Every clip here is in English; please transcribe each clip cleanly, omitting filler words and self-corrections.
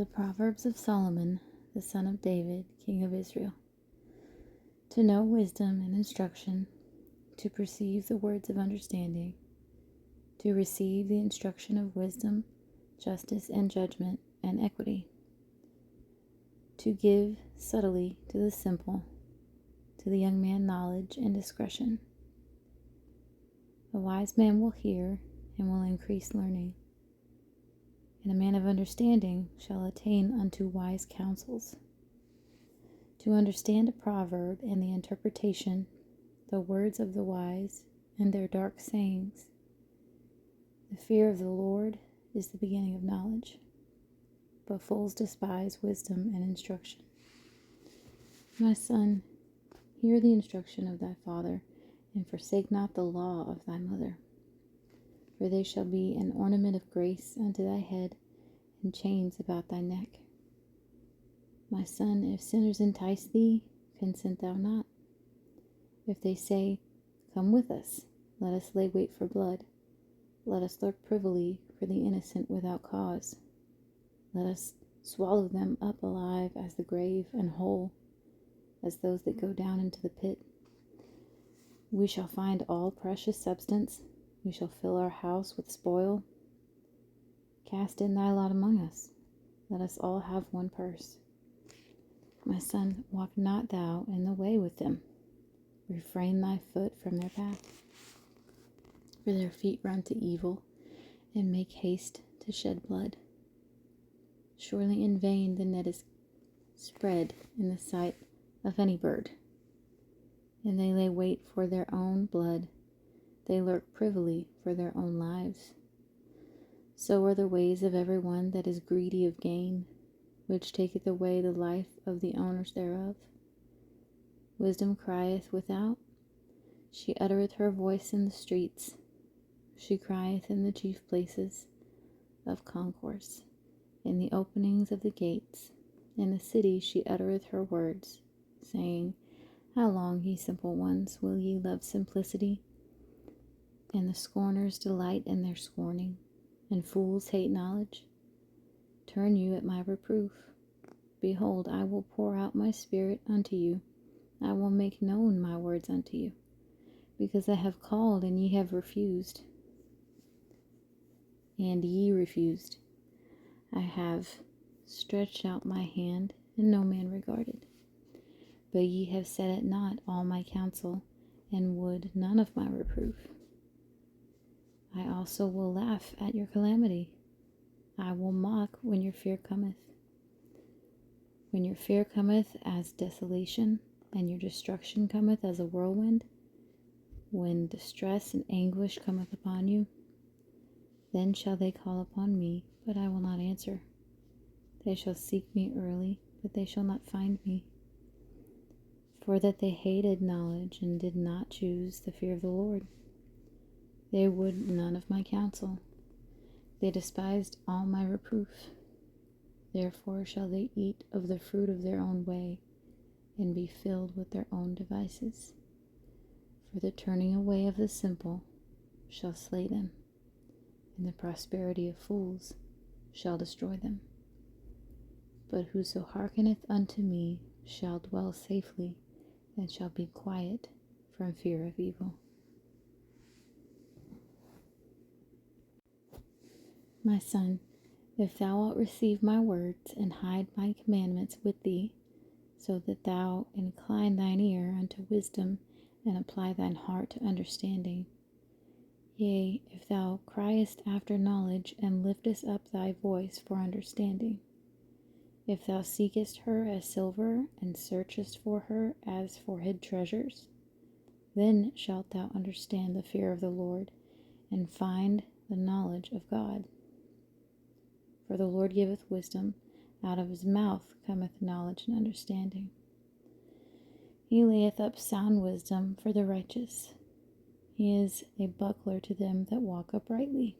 The Proverbs of Solomon, the son of David, king of Israel. To know wisdom and instruction, to perceive the words of understanding, to receive the instruction of wisdom, justice and judgment and equity, to give subtly to the simple, to the young man knowledge and discretion. A wise man will hear and will increase learning, and a man of understanding shall attain unto wise counsels. To understand a proverb and the interpretation, the words of the wise and their dark sayings. The fear of the Lord is the beginning of knowledge, but fools despise wisdom and instruction. My son, hear the instruction of thy father, and forsake not the law of thy mother. For they shall be an ornament of grace unto thy head, and chains about thy neck. My son, if sinners entice thee, consent thou not. If they say, Come with us, let us lay wait for blood. Let us lurk privily for the innocent without cause. Let us swallow them up alive as the grave, and whole as those that go down into the pit. We shall find all precious substance. We shall fill our house with spoil. Cast in thy lot among us. Let us all have one purse. My son, walk not thou in the way with them. Refrain thy foot from their path. For their feet run to evil, and make haste to shed blood. Surely in vain the net is spread in the sight of any bird, and they lay wait for their own blood. They lurk privily for their own lives. So are the ways of every one that is greedy of gain, which taketh away the life of the owners thereof. Wisdom crieth without, she uttereth her voice in the streets, she crieth in the chief places of concourse, in the openings of the gates. In the city she uttereth her words, saying, How long, ye simple ones, will ye love simplicity? And the scorners delight in their scorning, and fools hate knowledge. Turn you at my reproof. Behold, I will pour out my spirit unto you. I will make known my words unto you. Because I have called, and ye have refused. And ye refused. I have stretched out my hand, and no man regarded. But ye have set at naught all my counsel, and would none of my reproof. I also will laugh at your calamity. I will mock when your fear cometh. When your fear cometh as desolation, and your destruction cometh as a whirlwind, when distress and anguish cometh upon you, then shall they call upon me, but I will not answer. They shall seek me early, but they shall not find me. For that they hated knowledge, and did not choose the fear of the Lord. They would none of my counsel. They despised all my reproof. Therefore shall they eat of the fruit of their own way, and be filled with their own devices. For the turning away of the simple shall slay them, and the prosperity of fools shall destroy them. But whoso hearkeneth unto me shall dwell safely, and shall be quiet from fear of evil. My son, if thou wilt receive my words, and hide my commandments with thee, so that thou incline thine ear unto wisdom, and apply thine heart to understanding. Yea, if thou criest after knowledge, and liftest up thy voice for understanding. If thou seekest her as silver, and searchest for her as for hid treasures, then shalt thou understand the fear of the Lord, and find the knowledge of God. For the Lord giveth wisdom, out of his mouth cometh knowledge and understanding. He layeth up sound wisdom for the righteous. He is a buckler to them that walk uprightly.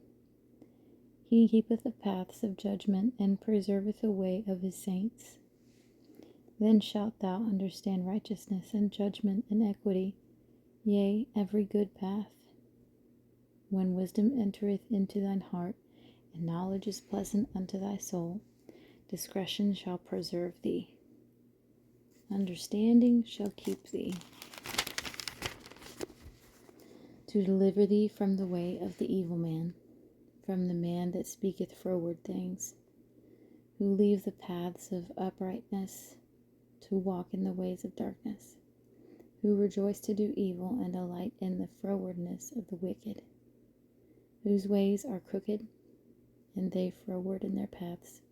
He keepeth the paths of judgment, and preserveth the way of his saints. Then shalt thou understand righteousness, and judgment, and equity, yea, every good path. When wisdom entereth into thine heart, and knowledge is pleasant unto thy soul, Discretion shall preserve thee. Understanding shall keep thee, to deliver thee from the way of the evil man, from the man that speaketh froward things, who leave the paths of uprightness to walk in the ways of darkness, who rejoice to do evil and delight in the frowardness of the wicked, whose ways are crooked, and they froward in their paths,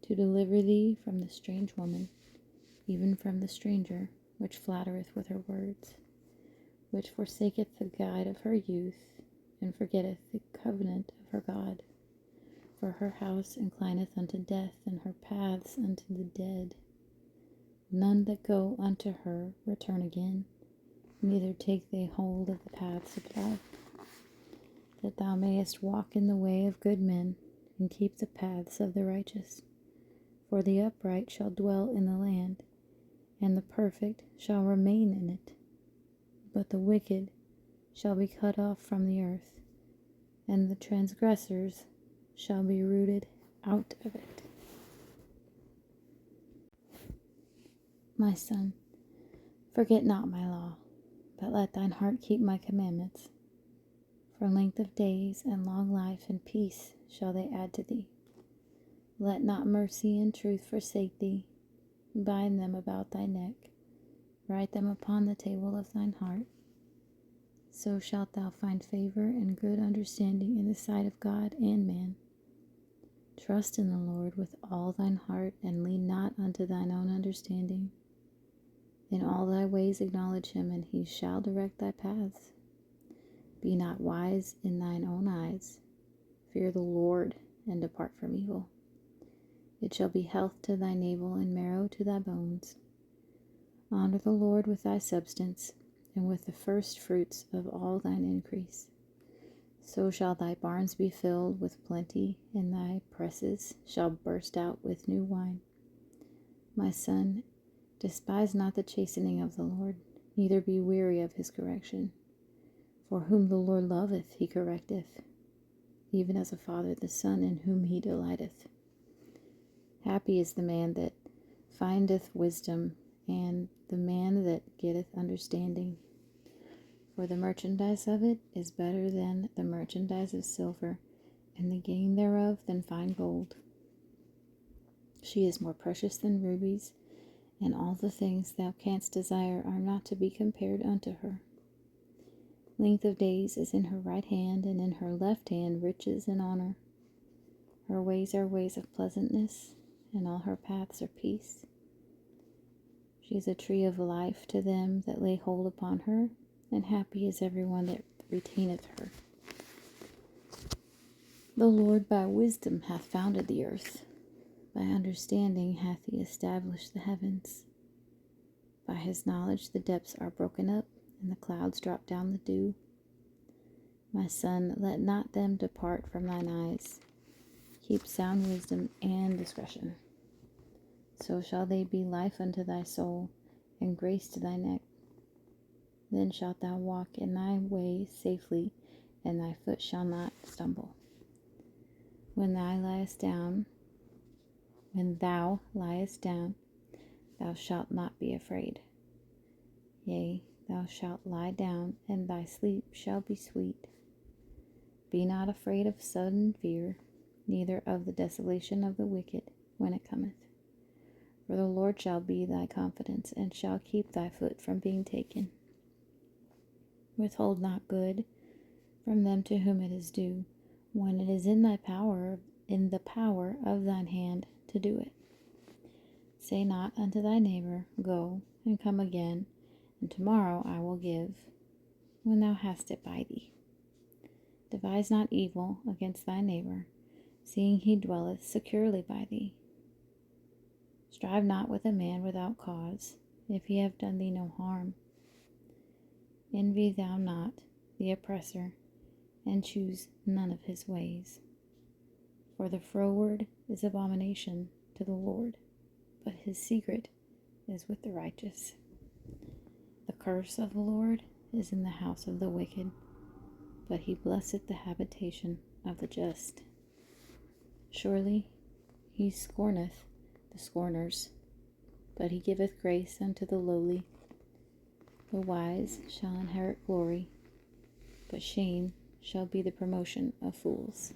to deliver thee from the strange woman, even from the stranger, which flattereth with her words, which forsaketh the guide of her youth, and forgetteth the covenant of her God. For her house inclineth unto death, and her paths unto the dead. None that go unto her return again, neither take they hold of the paths of life, that thou mayest walk in the way of good men, and keep the paths of the righteous. For the upright shall dwell in the land, and the perfect shall remain in it. But the wicked shall be cut off from the earth, and the transgressors shall be rooted out of it. My son, forget not my law, but let thine heart keep my commandments. For length of days and long life and peace shall they add to thee. Let not mercy and truth forsake thee. Bind them about thy neck. Write them upon the table of thine heart. So shalt thou find favor and good understanding in the sight of God and man. Trust in the Lord with all thine heart, and lean not unto thine own understanding. In all thy ways acknowledge him, and he shall direct thy paths. Be not wise in thine own eyes. Fear the Lord, and depart from evil. It shall be health to thy navel, and marrow to thy bones. Honor the Lord with thy substance, and with the first fruits of all thine increase. So shall thy barns be filled with plenty, and thy presses shall burst out with new wine. My son, despise not the chastening of the Lord, neither be weary of his correction. For whom the Lord loveth, he correcteth, even as a father the son in whom he delighteth. Happy is the man that findeth wisdom, and the man that getteth understanding. For the merchandise of it is better than the merchandise of silver, and the gain thereof than fine gold. She is more precious than rubies, and all the things thou canst desire are not to be compared unto her. Length of days is in her right hand, and in her left hand riches and honor. Her ways are ways of pleasantness, and all her paths are peace. She is a tree of life to them that lay hold upon her, and happy is everyone that retaineth her. The Lord by wisdom hath founded the earth. By understanding hath he established the heavens. By his knowledge the depths are broken up, and the clouds drop down the dew. My son, let not them depart from thine eyes. Keep sound wisdom and discretion. So shall they be life unto thy soul, and grace to thy neck. Then shalt thou walk in thy way safely, and thy foot shall not stumble. When thou liest down, thou shalt not be afraid. Yea, thou shalt lie down, and thy sleep shall be sweet. Be not afraid of sudden fear, neither of the desolation of the wicked when it cometh. For the Lord shall be thy confidence, and shall keep thy foot from being taken. Withhold not good from them to whom it is due, when it is in the power of thine hand to do it. Say not unto thy neighbor, Go, and come again, and tomorrow I will give, when thou hast it by thee. Devise not evil against thy neighbor, seeing he dwelleth securely by thee. Strive not with a man without cause, if he have done thee no harm. Envy thou not the oppressor, and choose none of his ways. For the froward is abomination to the Lord, but his secret is with the righteous. The curse of the Lord is in the house of the wicked, but he blesseth the habitation of the just. Surely He scorneth the scorners, but he giveth grace unto the lowly. The wise shall inherit glory, but shame shall be the promotion of fools.